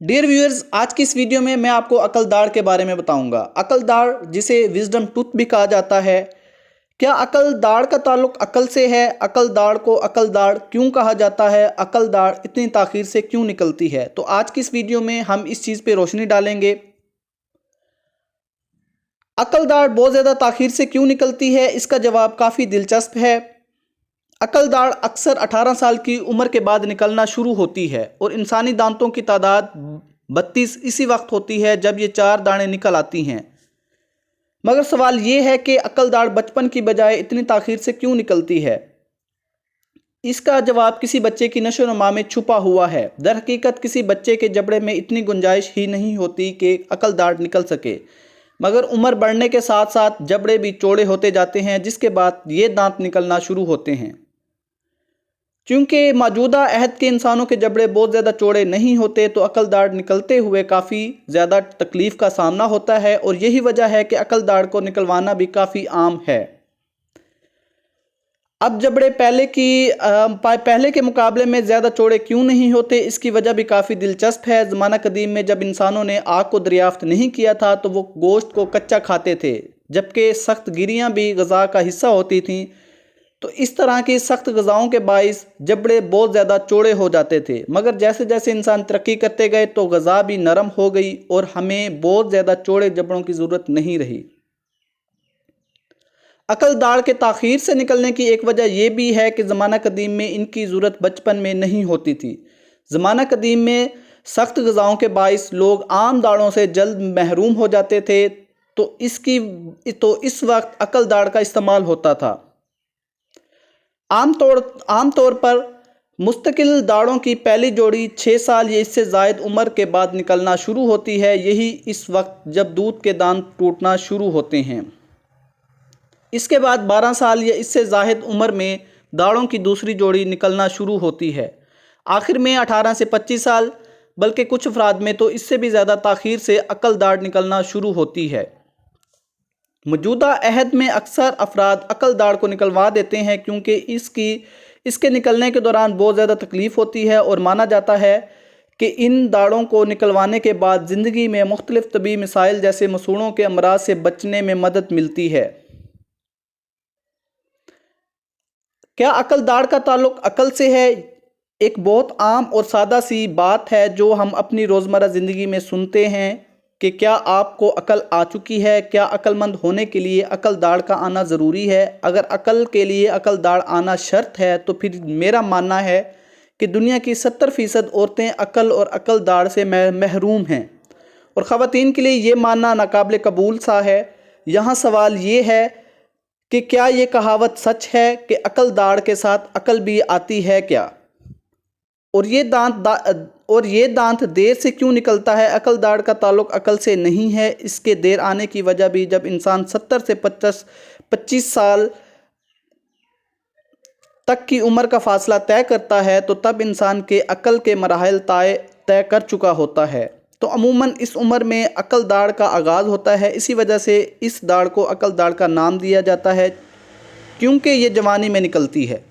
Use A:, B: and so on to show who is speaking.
A: Dear viewers, आज की इस वीडियो में मैं आपको अकल दाढ़ के बारे में बताऊंगा। अकल दाढ़ जिसे विजडम टूथ भी कहा जाता है, क्या अकल दाढ़ का ताल्लुक अकल से है? अकल दाढ़ को अकल दाढ़ क्यों कहा जाता है? अकल दाढ़ इतनी ताख़ीर से क्यों निकलती है? तो आज की इस वीडियो में हम इस चीज़ पे रोशनी डालेंगे। अकल दाढ़ बहुत ज़्यादा ताख़ीर से क्यों निकलती है, इसका जवाब काफ़ी दिलचस्प है। अकल दाढ़ अक्सर 18 साल की उम्र के बाद निकलना शुरू होती है और इंसानी दांतों की तादाद 32 इसी वक्त होती है जब ये 4 दाढ़ें निकल आती हैं। मगर सवाल ये है कि अकल दाढ़ बचपन की बजाय इतनी ताख़ीर से क्यों निकलती है? इसका जवाब किसी बच्चे की नशो नुमा में छुपा हुआ है। दर हकीकत किसी बच्चे के जबड़े में इतनी गुंजाइश ही नहीं होती कि अकल दाढ़ निकल सके, मगर उम्र बढ़ने के साथ साथ जबड़े भी चौड़े होते जाते हैं, जिसके बाद ये दांत निकलना शुरू होते हैं। क्योंकि मौजूदा अहद के इंसानों के जबड़े बहुत ज़्यादा चौड़े नहीं होते, तो अकल दाढ़ निकलते हुए काफ़ी ज़्यादा तकलीफ़ का सामना होता है और यही वजह है कि अकल दाढ़ को निकलवाना भी काफ़ी आम है। अब जबड़े पहले के मुकाबले में ज़्यादा चौड़े क्यों नहीं होते, इसकी वजह भी काफ़ी दिलचस्प है। ज़माना कदीम में जब इंसानों ने आग को दरियाफ्त नहीं किया था तो वो गोश्त को कच्चा खाते थे, जबकि सख्त गिरियाँ भी ग़िज़ा का हिस्सा होती थीं। तो इस तरह की सख्त ग़िज़ाओं के बाइस जबड़े बहुत ज़्यादा चौड़े हो जाते थे, मगर जैसे जैसे इंसान तरक्की करते गए तो ग़िज़ा भी नरम हो गई और हमें बहुत ज़्यादा चौड़े जबड़ों की ज़रूरत नहीं रही। अकल दाढ़ के ताख़ीर से निकलने की एक वजह यह भी है कि ज़माना कदीम में इनकी ज़रूरत बचपन में नहीं होती थी। ज़माना कदीम में सख्त ग़िज़ाओं के बाइस लोग आम दाढ़ों से जल्द महरूम हो जाते थे, तो इस वक्त अकल दाढ़ का इस्तेमाल होता था। आमतौर पर मुस्तकिल दाढ़ों की पहली जोड़ी 6 साल या इससे ज़ायद उम्र के बाद निकलना शुरू होती है। यही इस वक्त जब दूध के दांत टूटना शुरू होते हैं। इसके बाद 12 साल या इससे ज़ायद उम्र में दाढ़ों की दूसरी जोड़ी निकलना शुरू होती है। आखिर में 18 से 25 साल, बल्कि कुछ अफराद में तो इससे भी ज़्यादा ताख़ीर से अकल दाढ़ निकलना शुरू होती है। मौजूदा अहद में अक्सर अफराद अकल दाढ़ को निकलवा देते हैं क्योंकि इसके निकलने के दौरान बहुत ज़्यादा तकलीफ़ होती है और माना जाता है कि इन दाढ़ों को निकलवाने के बाद ज़िंदगी में मुख्तलिफ़ तबी मसाइल जैसे मसूड़ों के अमराज से बचने में मदद मिलती है। क्या अकल दाढ़ का ताल्लुक अकल से है? एक बहुत आम और सादा सी बात है जो हम अपनी रोज़मर्रा ज़िंदगी में सुनते हैं कि क्या आपको अकल आ चुकी है? क्या अक्लमंद होने के लिए अकल दाढ़ का आना ज़रूरी है? अगर अकल के लिए अकल दाढ़ आना शर्त है तो फिर मेरा मानना है कि दुनिया की 70% औरतें अकल और अकल दाढ़ से महरूम हैं और ख़वातीन के लिए ये मानना नाकाबिल कबूल सा है। यहाँ सवाल ये है कि क्या ये कहावत सच है कि अकल दाढ़ के साथ अकल भी आती है क्या? और ये दांत देर से क्यों निकलता है? अकल दाढ़ का ताल्लुक अकल से नहीं है। इसके देर आने की वजह भी जब इंसान 70 से 25 साल तक की उम्र का फ़ासला तय करता है तो तब इंसान के अकल के मराहिल तय कर चुका होता है। तो अमूमन इस उम्र में अकल दाढ़ का आगाज़ होता है। इसी वजह से इस दाढ़ को अकल दाढ़ का नाम दिया जाता है, क्योंकि ये जवानी में निकलती है।